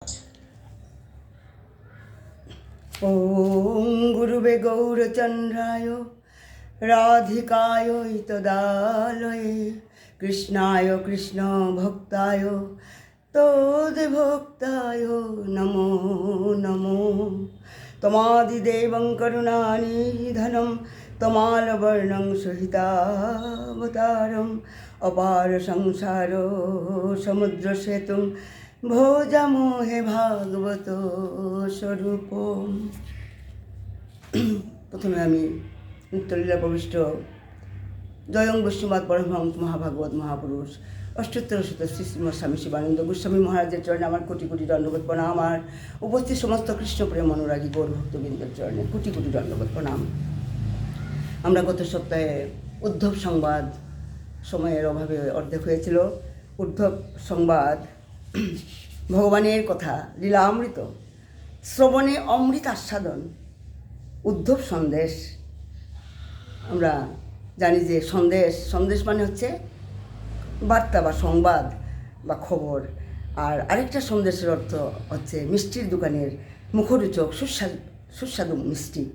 ॐ गुरुवे गौरचन्द्राय राधिकाय तदालये कृष्णाय कृष्णभक्ताय तोद्भक्ताय नमो नमो। तमादिदेवं करुणानिधनं तमालवर्णं सहितावतारम् अपार संसार समुद्रसेतुं भोजामहे भागवत स्वरूप। प्रथमे आमी नित्यलीला प्रविष्ट जयं वैष्णवाद परमहंस महाभागवत महापुरुष अष्टोत्तर शत श्री श्रीमद स्वामी शिवानंद गोस्वामी महाराजेर चरणे आमार कोटि कोटि दंडवत प्रणाम। और उपस्थित समस्त कृष्ण प्रेम अनुरागी गौर भक्तबृंदेर चरणे कोटि कोटि दंडवत प्रणाम। আমরা গত সপ্তাহে উদ্ধব সংবাদ সময়ের অভাবে অর্ধেক হয়েছিল। উদ্ধব সংবাদ ভগবানের কথা লীলামৃত শ্রবণে অমৃত আস্বাদন। উদ্ধব সন্দেশ আমরা জানি যে সন্দেশ মানে হচ্ছে বার্তা বা সংবাদ বা খবর। আর আরেকটা সন্দেশের অর্থ হচ্ছে মিষ্টির দোকানের মুখরোচক সুস্বাদু মিষ্টি।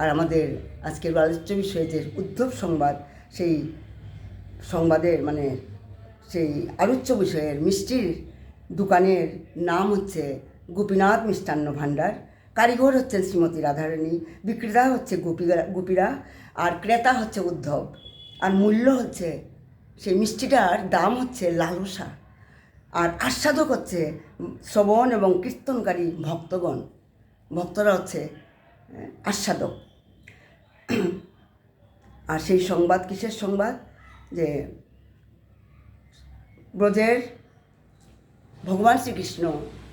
আর আমাদের আজকের আলোচ্য বিষয় যে উদ্ধব সংবাদ, সেই সংবাদের মানে সেই আলোচ্য বিষয়ের মিষ্টির দোকানের নাম হচ্ছে গোপীনাথ মিষ্টান্ন ভাণ্ডার। কারিগর হচ্ছেন শ্রীমতী রাধারানী, বিক্রেতা হচ্ছে গোপীরা, আর ক্রেতা হচ্ছে উদ্ধব। আর মূল্য হচ্ছে সেই মিষ্টিটার দাম হচ্ছে লালসা, আর আস্বাদক হচ্ছে শ্রবণ এবং কীর্তনকারী ভক্তগণ। ভক্তরা হচ্ছে আস্বাদক। আর সেই সংবাদ কিসের সংবাদ? যে ব্রজের ভগবান শ্রীকৃষ্ণ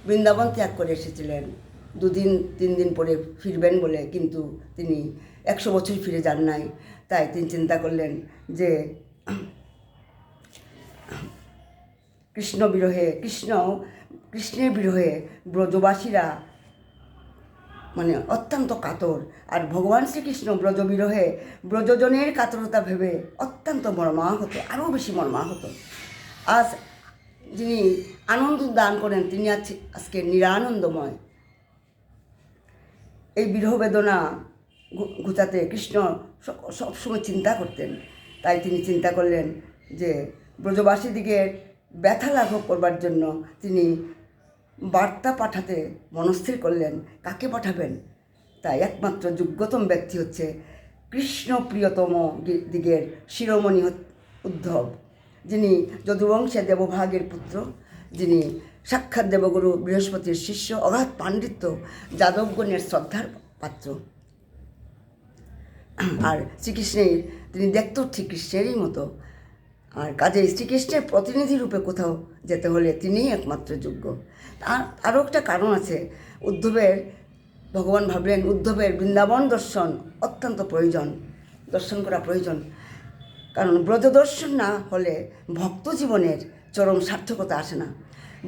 বৃন্দাবন ত্যাগ করে এসেছিলেন 2-3 দিন পরে ফিরবেন বলে, কিন্তু তিনি 100 বছর ফিরে যান নাই। তাই তিনি চিন্তা করলেন যে কৃষ্ণের বিরহে ব্রজবাসীরা মানে অত্যন্ত কাতর, আর ভগবান শ্রীকৃষ্ণ ব্রজ বিরহে ব্রজজনের কাতরতা ভেবে অত্যন্ত মর্মাহত, আরও বেশি মর্মাহত। আজ যিনি আনন্দ দান করেন তিনি আজকে নিরানন্দময়। এই বিরহ বেদনা ঘুচাতে কৃষ্ণ সবসময় চিন্তা করতেন। তাই তিনি চিন্তা করলেন যে ব্রজবাসীদিকে ব্যথা লাঘব করবার জন্য তিনি বার্তা পাঠাতে মনস্থির করলেন। কাকে পাঠাবেন? তাই একমাত্র যোগ্যতম ব্যক্তি হচ্ছে কৃষ্ণ প্রিয়তম দিগের শিরোমণি উদ্ধব, যিনি যদুবংশে দেবভাগের পুত্র, যিনি সাক্ষাৎ দেবগুরু বৃহস্পতির শিষ্য, অগাধ পাণ্ডিত্য, যাদবগণের শ্রদ্ধার পাত্র। আর শ্রীকৃষ্ণের তিনি দেখতেও ঠিক কৃষ্ণেরই মতো। আর কাজেই শ্রীকৃষ্ণের প্রতিনিধি রূপে কোথাও যেতে হলে তিনিই একমাত্র যোগ্য। আরও একটা কারণ আছে। ভগবান ভাবলেন উদ্ধবের বৃন্দাবন দর্শন অত্যন্ত প্রয়োজন, দর্শন করা প্রয়োজন। কারণ ব্রজ দর্শন না হলে ভক্ত জীবনের চরম সার্থকতা আসে না।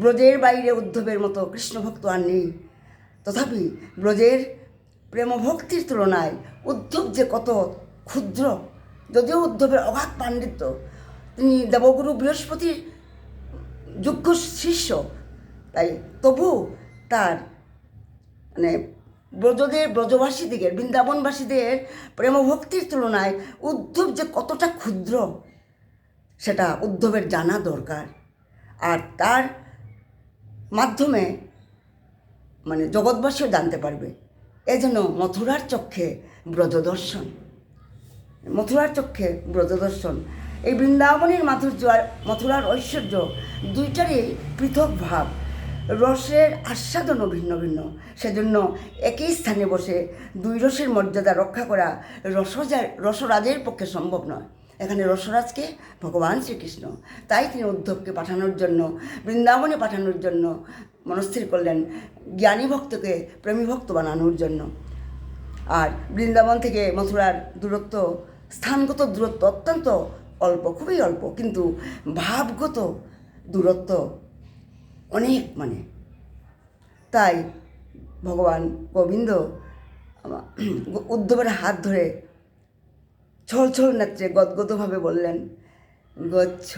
ব্রজের বাইরে উদ্ধবের মতো কৃষ্ণ ভক্ত আর নেই। তথাপি ব্রজের প্রেমভক্তির তুলনায় উদ্ধব যে কত ক্ষুদ্র। যদিও উদ্ধবের অগাধ পাণ্ডিত্য, তিনি দেবগুরু বৃহস্পতির যোগ্য শিষ্য, তাই তবু তার মানে ব্রজবাসীদিগের বৃন্দাবনবাসীদের প্রেমভক্তির তুলনায় উদ্ধব যে কতটা ক্ষুদ্র সেটা উদ্ধবের জানা দরকার। আর তার মাধ্যমে মানে জগৎবাসীও জানতে পারবে। এজন্য মথুরার চক্ষে ব্রজদর্শন। এই বৃন্দাবনের মাধুর্য আর মথুরার ঐশ্বর্য দুইটারই পৃথক ভাব, রসের আস্বাদনও ভিন্ন ভিন্ন। সেজন্য একই স্থানে বসে দুই রসের মর্যাদা রক্ষা করা রসরাজের পক্ষে সম্ভব নয়। এখানে রসরাজকে ভগবান শ্রীকৃষ্ণ। তাই তিনি উদ্ধবকে পাঠানোর জন্য, বৃন্দাবনে পাঠানোর জন্য মনস্থির করলেন, জ্ঞানী ভক্তকে প্রেমী ভক্ত বানানোর জন্য। আর বৃন্দাবন থেকে মথুরার দূরত্ব, স্থানগত দূরত্ব অত্যন্ত অল্প, খুবই অল্প, কিন্তু ভাবগত দূরত্ব অনেক। মানে তাই ভগবান গোবিন্দ উদ্ধবের হাত ধরে ছল নেত্রে গদগদভাবে বললেন, গচ্ছ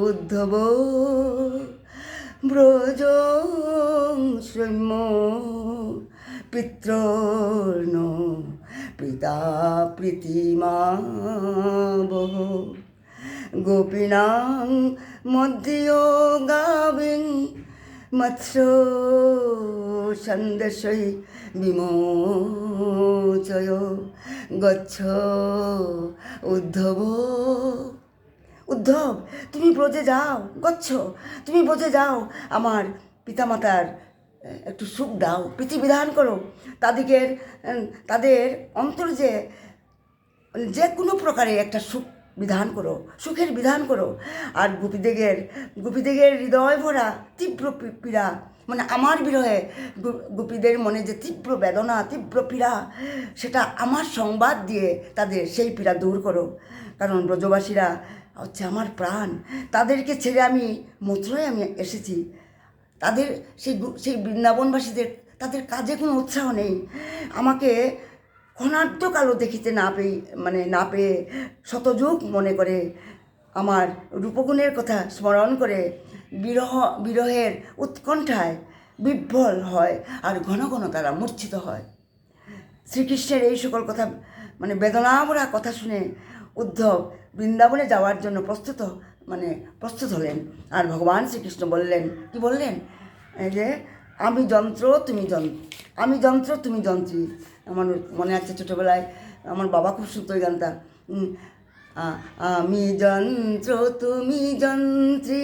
উদ্ধব ব্রজ সৌম্য পিতৃর্ণ পিতা প্রীতিমা বহ গোপীনাং মধ্যেও গাবিং মৎস্য ছন্দসৈ বিমোচয় গচ্ছ উদ্ধব। উদ্ধব, তুমি ব্রজে যাও, গচ্ছ, তুমি ব্রজে যাও, আমার পিতামাতার একটু সুখ দাও, প্রীতিবিধান করো, তাদের অন্তর যে কোনো প্রকারে একটা সুখ বিধান করো, সুখের বিধান করো। আর গোপীদের হৃদয় ভরা তীব্র পীড়া, মানে আমার বিরহে গোপীদের মনে যে তীব্র বেদনা, তীব্র পীড়া, সেটা আমার সংবাদ দিয়ে তাদের সেই পীড়া দূর করো। কারণ ব্রজবাসীরা হচ্ছে আমার প্রাণ, তাদেরকে ছেড়ে আমি মথুরায় এসেছি। তাদের সেই বৃন্দাবনবাসীদের তাদের কাজে কোনো উৎসাহ নেই। আমাকে ক্ষণার্ধকালও দেখিতে না পেয়ে শতযুগ মনে করে আমার রূপগুণের কথা স্মরণ করে বিরহের উৎকণ্ঠায় বিহ্বল হয় আর ঘন ঘন তারা মূর্ছিত হয়। শ্রীকৃষ্ণের এই সকল কথা বেদনাভরা কথা শুনে উদ্ধব বৃন্দাবনে যাওয়ার জন্য প্রস্তুত হলেন। আর ভগবান শ্রীকৃষ্ণ কি বললেন যে আমি যন্ত্র তুমি যন্ত্রী। আমার মনে আছে ছোটোবেলায় আমার বাবা খুব শুনতো ওই গানটা, আমি যন্ত্র তুমি যন্ত্রী,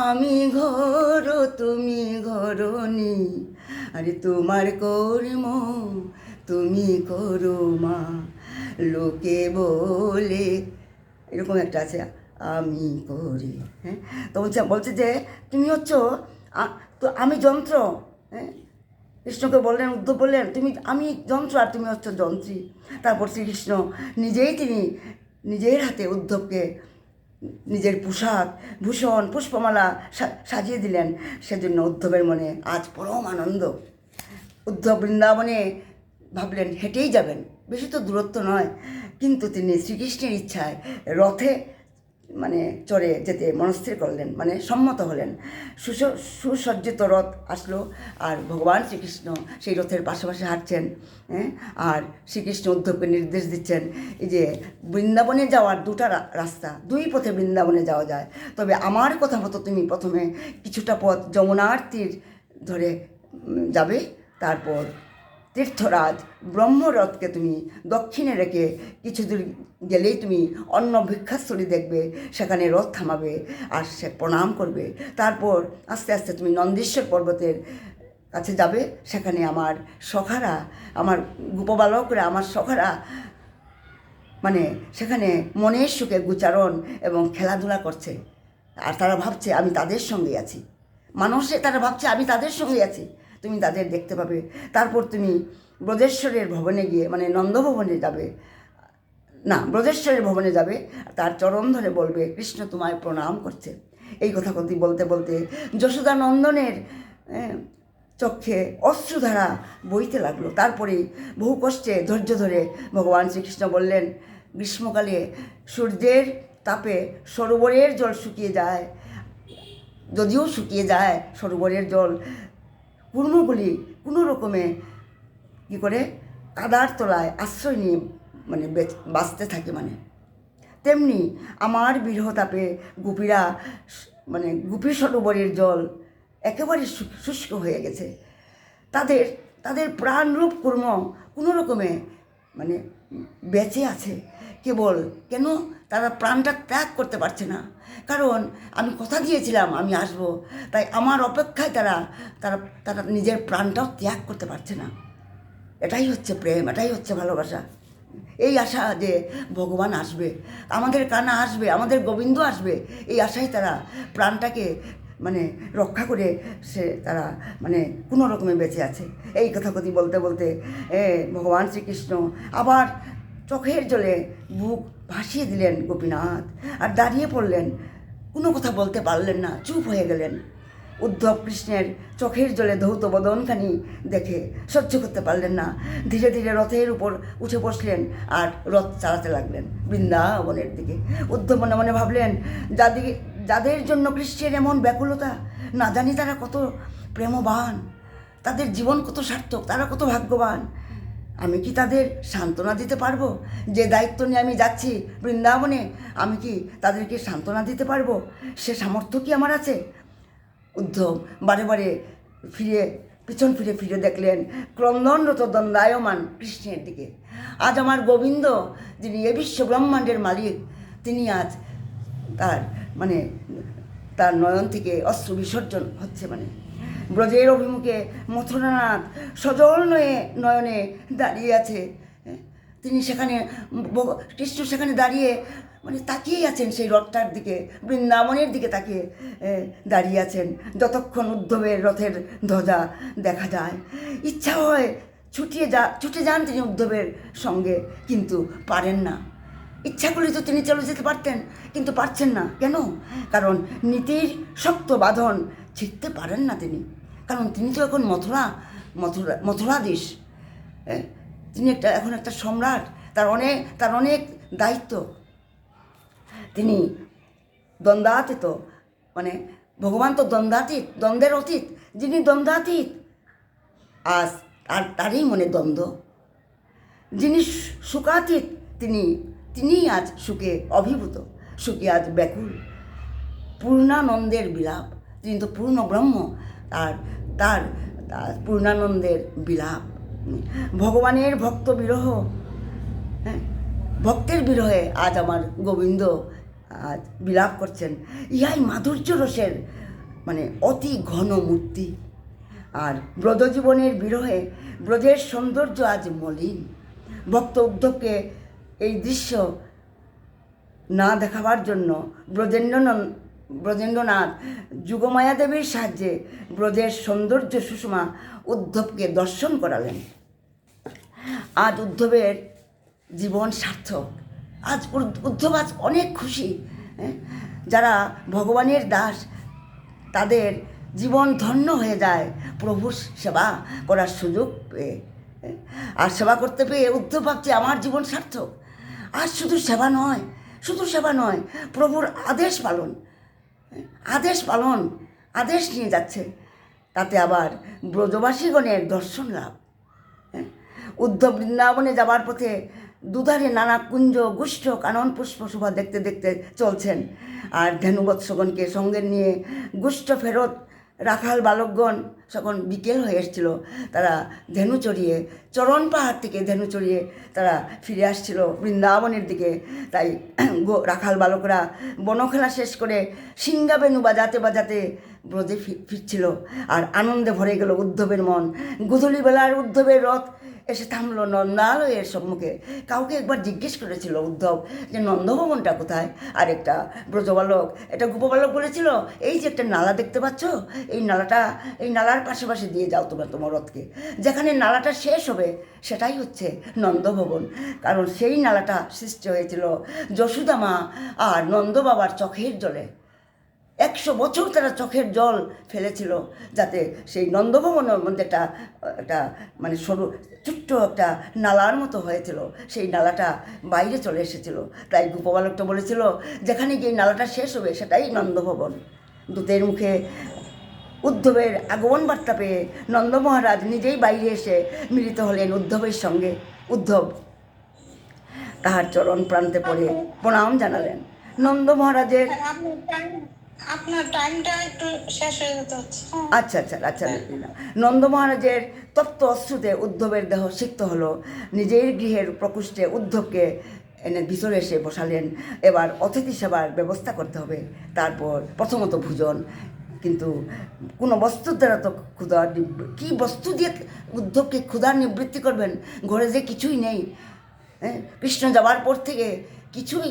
আমি ঘর তুমি ঘরণী, আরে তোমার কর্ম তুমি করো মা, লোকে বলে, এরকম একটা আছে, আমি করি। হ্যাঁ, তো বলছে যে তুমি হচ্ছ তো আমি যন্ত্র। হ্যাঁ, কৃষ্ণকে বললেন, উদ্ধব বললেন আমি যন্ত্র আর তুমি হচ্ছ যন্ত্রী। তারপর শ্রীকৃষ্ণ তিনি নিজের হাতে উদ্ধবকে নিজের পোশাক ভূষণ পুষ্পমালা সাজিয়ে দিলেন। সেজন্য উদ্ধবের মনে আজ পরম আনন্দ। উদ্ধব বৃন্দাবনে ভাবলেন হেঁটেই যাবেন, বেশি তো দূরত্ব নয়, কিন্তু তিনি শ্রীকৃষ্ণের ইচ্ছায় রথে চড়ে যেতে মনস্থির করলেন, সম্মত হলেন। সুসজ্জিত রথ আসলো আর ভগবান শ্রীকৃষ্ণ সেই রথের পাশাপাশি হাঁটছেন। আর শ্রীকৃষ্ণ উদ্ধবকে নির্দেশ দিচ্ছেন এই যে বৃন্দাবনে যাওয়ার দুটা রাস্তা, দুই পথে বৃন্দাবনে যাওয়া যায়, তবে আমার কথা মতো তুমি প্রথমে কিছুটা পথ যমুনার তীর ধরে যাবে, তারপর তীর্থরাজ ব্রহ্মরথকে তুমি দক্ষিণে রেখে কিছু দূর গেলেই তুমি অন্য ভিক্ষাস্থলী দেখবে, সেখানে রথ থামাবে আর সে প্রণাম করবে। তারপর আস্তে আস্তে তুমি নন্দীশ্বর পর্বতের কাছে যাবে, সেখানে আমার সখারা, আমার গোপবালকরা, আমার সখারা সেখানে মনের সুখে গোচারণ এবং খেলাধুলা করছে, আর তারা ভাবছে আমি তাদের সঙ্গে আছি। তারা ভাবছে আমি তাদের সঙ্গে আছি, তুমি তাদের দেখতে পাবে। তারপর তুমি ব্রজেশ্বরের ভবনে গিয়ে নন্দভবনে যাবে, ব্রজেশ্বরের ভবনে যাবে, তার চরণ ধরে বলবে কৃষ্ণ তোমায় প্রণাম করছে। এই কথা বলতে বলতে যশোদা নন্দনের চক্ষে অশ্রুধারা বইতে লাগলো। তারপরে বহু কষ্টে ধৈর্য ধরে ভগবান শ্রীকৃষ্ণ বললেন, গ্রীষ্মকালে সূর্যের তাপে সরোবরের জল শুকিয়ে যায়, যদিও শুকিয়ে যায় সরোবরের জল, কুর্মগুলি কোনো রকমে কী করে কাদার তলায় আশ্রয় নিয়ে বাঁচতে থাকে। তেমনি আমার বিরহতাপে গোপীরা গোপী সরোবরের জল একেবারে শুষ্ক হয়ে গেছে। তাদের প্রাণরূপ কর্ম কোনো রকমে বেঁচে আছে, কেন তারা প্রাণটা ত্যাগ করতে পারছে না? কারণ আমি কথা দিয়েছিলাম আমি আসবো, তাই আমার অপেক্ষায় তারা নিজের প্রাণটাও ত্যাগ করতে পারছে না। এটাই হচ্ছে প্রেম, এটাই হচ্ছে ভালোবাসা। এই আশা যে ভগবান আসবে, আমাদের কানা আসবে, আমাদের গোবিন্দ আসবে, এই আশায় তারা প্রাণটাকে রক্ষা করে তারা কোনো রকমে বেঁচে আছে। এই কথা বলতে বলতে ভগবান শ্রীকৃষ্ণ আবার চোখের জলে বুক ভাসিয়ে দিলেন গোপীনাথ, আর দাঁড়িয়ে পড়লেন, কোনো কথা বলতে পারলেন না, চুপ হয়ে গেলেন। উদ্ধব কৃষ্ণের চোখের জলে ধৌত বদনখানি দেখে সহ্য করতে পারলেন না, ধীরে ধীরে রথের উপর উঠে বসলেন আর রথ চালাতে লাগলেন বৃন্দাবনের দিকে। উদ্ধব মনে মনে ভাবলেন, যাদের জন্য কৃষ্ণের এমন ব্যাকুলতা, না জানি তারা কত প্রেমবান, তাদের জীবন কত সার্থক, তারা কত ভাগ্যবান। আমি কি তাদের সান্ত্বনা দিতে পারবো? যে দায়িত্ব নিয়ে আমি যাচ্ছি বৃন্দাবনে, আমি কি তাদেরকে সান্ত্বনা দিতে পারবো? সে সামর্থ্য কি আমার আছে? উদ্ধব বারে বারে পিছন ফিরে ফিরে দেখলেন ক্রন্দনরত দণ্ডায়মান কৃষ্ণের দিকে। আজ আমার গোবিন্দ, যিনি এ বিশ্ব ব্রহ্মাণ্ডের মালিক, তিনি আজ তার নয়ন থেকে অশ্রু বিসর্জন হচ্ছে। ব্রজের অভিমুখে মথুরানাথ সজল নয়নে দাঁড়িয়ে আছে। তিনি সেখানে, কৃষ্ণ সেখানে দাঁড়িয়ে তাকিয়েই আছেন সেই রথটার দিকে, বৃন্দাবনের দিকে তাকিয়ে দাঁড়িয়ে আছেন। যতক্ষণ উদ্ধবের রথের ধ্বজা দেখা যায়, ইচ্ছা হয় ছুটে যান তিনি উদ্ধবের সঙ্গে, কিন্তু পারেন না। ইচ্ছা করলে তো তিনি চলে যেতে পারতেন, কিন্তু পারছেন না। কেন? কারণ নীতির শক্ত বাঁধন ছিঁড়তে পারেন না তিনি। কারণ তিনি তো এখন মথুরাধীশ, তিনি এখন একটা সম্রাট, তার অনেক দায়িত্ব। তিনি দ্বন্দ্বাতীত, ভগবান তো দ্বন্দ্বাতীত, দ্বন্দ্বের অতীত। যিনি দ্বন্দ্বাতীত, আজ তারই মনে দ্বন্দ্ব। যিনি সুখাতীত, তিনিই আজ সুখে অভিভূত, সুখে আজ ব্যাকুল। পূর্ণানন্দের বিলাপ, তিনি তো পূর্ণ ব্রহ্ম, তার পূর্ণানন্দের বিলাপ। ভগবানের ভক্ত বিরহ, ভক্তের বিরহে আজ আমার গোবিন্দ আজ বিলাপ করছেন। ইহাই মাধুর্য রসের অতি ঘন মূর্তি। আর ব্রজজীবনের বিরহে ব্রজের সৌন্দর্য আজ মলিন। ভক্ত উদ্ধবকে এই দৃশ্য না দেখাবার জন্য ব্রজেন্দ্রনাথ যুগমায়া দেবীর সাহায্যে ব্রজের সৌন্দর্য সুষমা উদ্ধবকে দর্শন করালেন। আজ উদ্ধবের জীবন সার্থক। আজ উদ্ধব আজ অনেক খুশি। যারা ভগবানের দাস, তাদের জীবন ধন্য হয়ে যায় প্রভুর সেবা করার সুযোগ পেয়ে। আর সেবা করতে পেয়ে উদ্ধব ভাবছে আমার জীবন সার্থক। আর শুধু সেবা নয়, প্রভুর আদেশ নিয়ে যাচ্ছে। তাতে আবার ব্রজবাসীগণের দর্শন লাভ। উদ্ধব বৃন্দাবনে যাবার পথে দুধারে নানা কুঞ্জ গুষ্ঠ কানন পুষ্প শোভা দেখতে দেখতে চলছেন। আর ধেনুবৎসগণকে সঙ্গে নিয়ে গুষ্ঠ ফেরত রাখাল বালকগণ যখন বিকেল হয়ে এসেছিল, তারা ধেনু চড়িয়ে, চরণ পাহাড় থেকে ধেনু চড়িয়ে তারা ফিরে আসছিল বৃন্দাবনের দিকে। তাই রাখাল বালকরা বনখেলা শেষ করে সিংহাবেনু বাজাতে বাজাতে ব্রজে ফিরছিল। আর আনন্দে ভরে গেল উদ্ধবের মন। গোধূলিবেলার উদ্ধবের রথ এসে থামলো নন্দালয়ের সম্মুখে। কাউকে একবার জিজ্ঞেস করেছিল উদ্ধব যে নন্দভবনটা কোথায়? আর একটা ব্রজবালক, একটা গোপবালক বলেছিল, এই যে একটা নালা দেখতে পাচ্ছ, এই নালার পাশে দিয়ে যাও তোমার রথকে। যেখানে নালাটা শেষ হবে সেটাই হচ্ছে নন্দভবন। কারণ সেই নালাটা সৃষ্টি হয়েছিল যশোদা মা আর নন্দ বাবার চোখের জলে। 100 বছর তারা চোখের জল ফেলেছিল, যাতে সেই নন্দভবনের মধ্যে একটা সরু ছোট্ট একটা নালার মতো হয়েছিল। সেই নালাটা বাইরে চলে এসেছিল। তাই গোপবালকটা বলেছিল, যেখানে গিয়ে নালাটা শেষ হবে সেটাই নন্দভবন। দূতের মুখে উদ্ধবের আগমন বার্তা পেয়ে নন্দ মহারাজ নিজেই বাইরে এসে মিলিত হলেন উদ্ধবের সঙ্গে। উদ্ধব তাহার চরণ প্রান্তে পড়ে প্রণাম জানালেন। নন্দ মহারাজের আপনার টাইমটা একটু শেষ হয়ে যেতে হচ্ছে। আচ্ছা। নন্দ মহারাজের তপ্ত অশ্রুতে উদ্ধবের দেহ সিক্ত হলো। নিজের গৃহের প্রকোষ্ঠে উদ্ধবকে এনে ভিতরে এসে বসালেন। এবার অতিথি সেবার ব্যবস্থা করতে হবে। তারপর প্রথমত ভোজন। কিন্তু কোনো বস্তুর দ্বারা তো কি বস্তু দিয়ে উদ্ধবকে ক্ষুধার নিবৃত্তি করবেন? ঘরে যে কিছুই নেই। কৃষ্ণ যাওয়ার পর থেকে কিছুই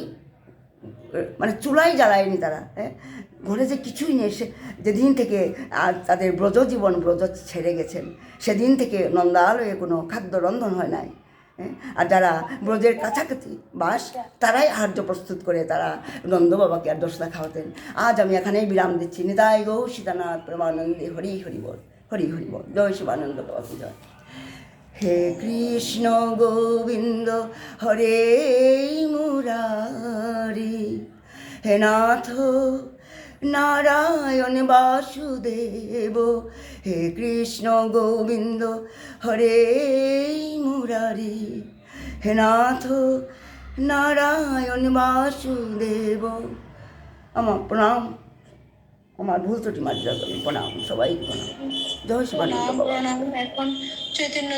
চুলাই জ্বালায়নি তারা। ঘরে যে কিছুই নেই। যেদিন থেকে তাদের ব্রজ ছেড়ে গেছেন, সেদিন থেকে নন্দালয়ে কোনো খাদ্য রন্ধন হয় নাই। আর যারা ব্রজের কাছাকাছি বাস, তারাই আহার্য প্রস্তুত করে তারা নন্দ বাবাকে আর দোসরা খাওয়াতেন। আজ আমি এখানেই বিরাম দিচ্ছি। নিতাই গৌ সীতানাথ প্রেমানন্দে হরি হরি বল, হরি হরি বল। জয় শিবানন্দ বাবা কি জয়। হে কৃষ্ণ গোবিন্দ হরে মুরারি, হে নাথ নারায়ণ বাসুদেব, হে কৃষ্ণ গোবিন্দ হরে মুরারি, হে নাথ নারায়ণ বাসুদেব। আমার প্রণাম, আমার ভুল ত্রুটি মাঝে প্রণাম, সবাই প্রণাম। জয় শিবানন্দ বাবা। প্রণাম প্রণাম। এখন চৈতন্য